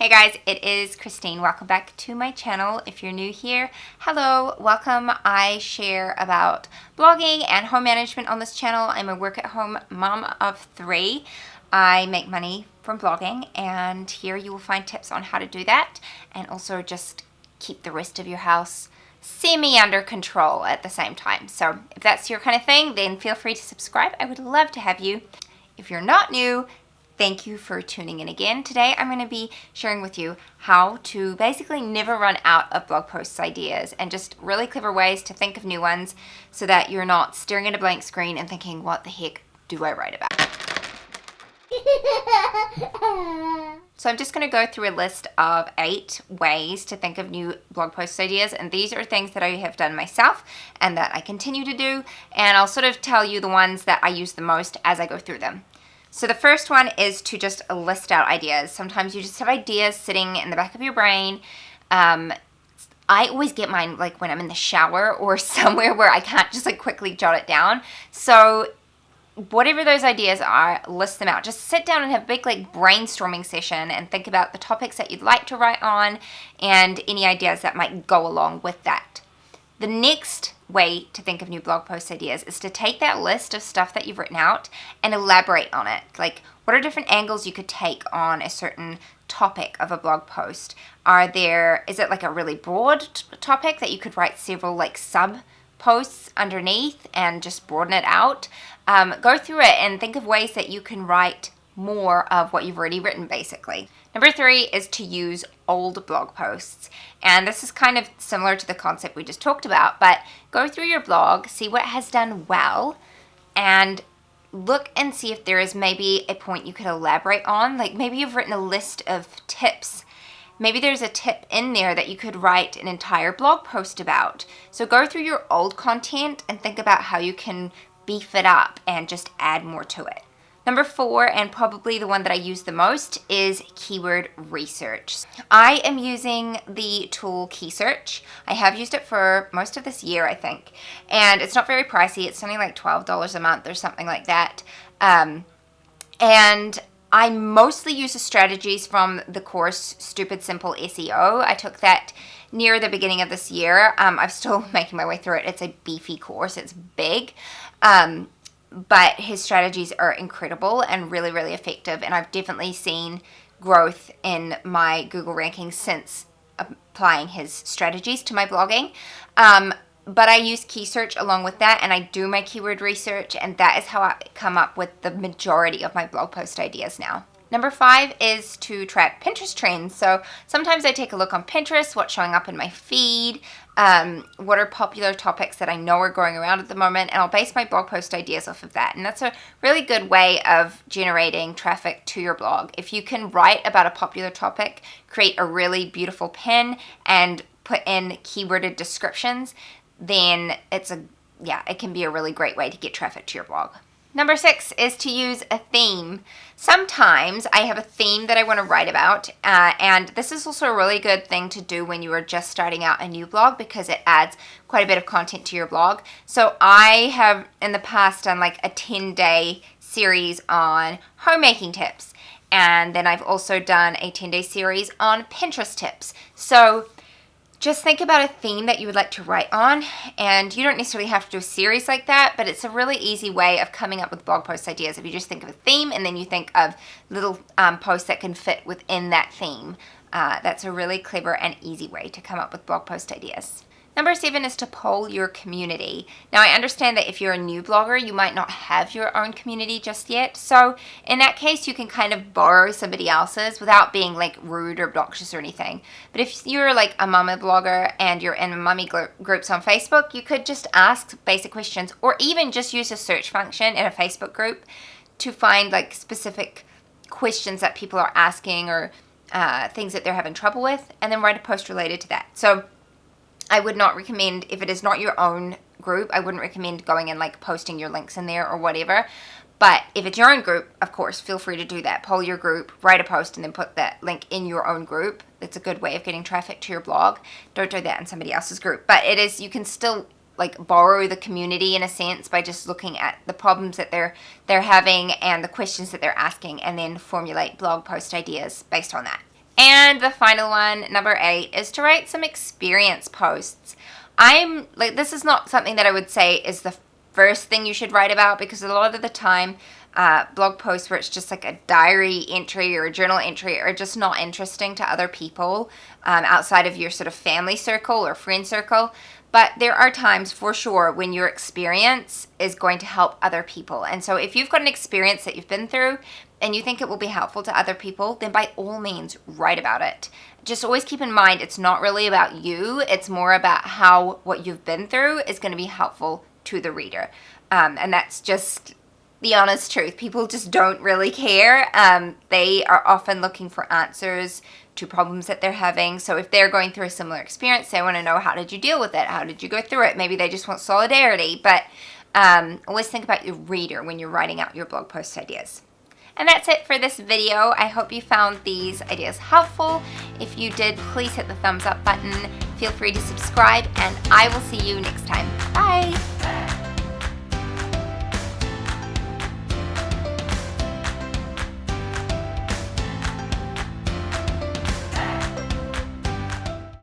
Hey guys, it is Christine. Welcome back to my channel. If you're new here, hello, welcome. I share about blogging and home management on this channel. I'm a work-at-home mom of 3. I make money from blogging, and here you will find tips on how to do that and also just keep the rest of your house semi under control at the same time. So if that's your kind of thing, then feel free to subscribe. I would love to have you. If you're not new, thank you for tuning in again. Today I'm going to be sharing with you how to basically never run out of blog posts ideas and just really clever ways to think of new ones so that you're not staring at a blank screen and thinking, what the heck do I write about? So I'm just going to go through a list of 8 ways to think of new blog post ideas, and these are things that I have done myself and that I continue to do, and I'll sort of tell you the ones that I use the most as I go through them. So the first one is to just list out ideas. Sometimes you just have ideas sitting in the back of your brain. I always get mine like when I'm in the shower or somewhere where I can't just like quickly jot it down. So whatever those ideas are, list them out. Just sit down and have a big like brainstorming session and think about the topics that you'd like to write on and any ideas that might go along with that. The next way to think of new blog post ideas is to take that list of stuff that you've written out and elaborate on it. Like, what are different angles you could take on a certain topic of a blog post? Is it like a really broad topic that you could write several like sub posts underneath and just broaden it out? Go through it and think of ways that you can write more of what you've already written, basically. Number 3 is to use old blog posts. And this is kind of similar to the concept we just talked about, but go through your blog, see what has done well, and look and see if there is maybe a point you could elaborate on. Like maybe you've written a list of tips. Maybe there's a tip in there that you could write an entire blog post about. So go through your old content and think about how you can beef it up and just add more to it. Number 4, and probably the one that I use the most, is keyword research. I am using the tool KeySearch. I have used it for most of this year, I think. And it's not very pricey. It's only like $12 a month or something like that. And I mostly use the strategies from the course Stupid Simple SEO. I took that near the beginning of this year. I'm still making my way through it. It's a beefy course. It's big. But his strategies are incredible and really, really effective. And I've definitely seen growth in my Google rankings since applying his strategies to my blogging. But I use KeySearch along with that, and I do my keyword research, and that is how I come up with the majority of my blog post ideas now. Number 5 is to track Pinterest trends. So sometimes I take a look on Pinterest, what's showing up in my feed, what are popular topics that I know are going around at the moment, and I'll base my blog post ideas off of that. And that's a really good way of generating traffic to your blog. If you can write about a popular topic, create a really beautiful pin, and put in keyworded descriptions, then it can be a really great way to get traffic to your blog. Number 6 is to use a theme. Sometimes I have a theme that I want to write about, and this is also a really good thing to do when you are just starting out a new blog because it adds quite a bit of content to your blog. So I have in the past done like a 10-day series on homemaking tips, and then I've also done a 10-day series on Pinterest tips. So just think about a theme that you would like to write on, and you don't necessarily have to do a series like that, but it's a really easy way of coming up with blog post ideas. If you just think of a theme and then you think of little posts that can fit within that theme, that's a really clever and easy way to come up with blog post ideas. Number 7 is to poll your community. Now, I understand that if you're a new blogger, you might not have your own community just yet. So in that case, you can kind of borrow somebody else's without being like rude or obnoxious or anything. But if you're like a mama blogger and you're in mummy groups on Facebook, you could just ask basic questions, or even just use a search function in a Facebook group to find like specific questions that people are asking or things that they're having trouble with, and then write a post related to that. So I would not recommend, if it is not your own group, I wouldn't recommend going and like posting your links in there or whatever. But if it's your own group, of course, feel free to do that. Poll your group, write a post, and then put that link in your own group. It's a good way of getting traffic to your blog. Don't do that in somebody else's group. But you can still like borrow the community in a sense by just looking at the problems that they're having and the questions that they're asking, and then formulate blog post ideas based on that. And the final one, number 8, is to write some experience posts. I'm like, this is not something that I would say is the first thing you should write about, because a lot of the time blog posts where it's just like a diary entry or a journal entry are just not interesting to other people outside of your sort of family circle or friend circle. But there are times for sure when your experience is going to help other people. And so if you've got an experience that you've been through and you think it will be helpful to other people, then by all means write about it. Just always keep in mind, it's not really about you. It's more about how what you've been through is going to be helpful to the reader. And that's just the honest truth. People just don't really care. They are often looking for answers to problems that they're having. So if they're going through a similar experience, they want to know, how did you deal with it? How did you go through it? Maybe they just want solidarity. But always think about your reader when you're writing out your blog post ideas. And that's it for this video. I hope you found these ideas helpful. If you did, please hit the thumbs up button. Feel free to subscribe, and I will see you next time. Bye!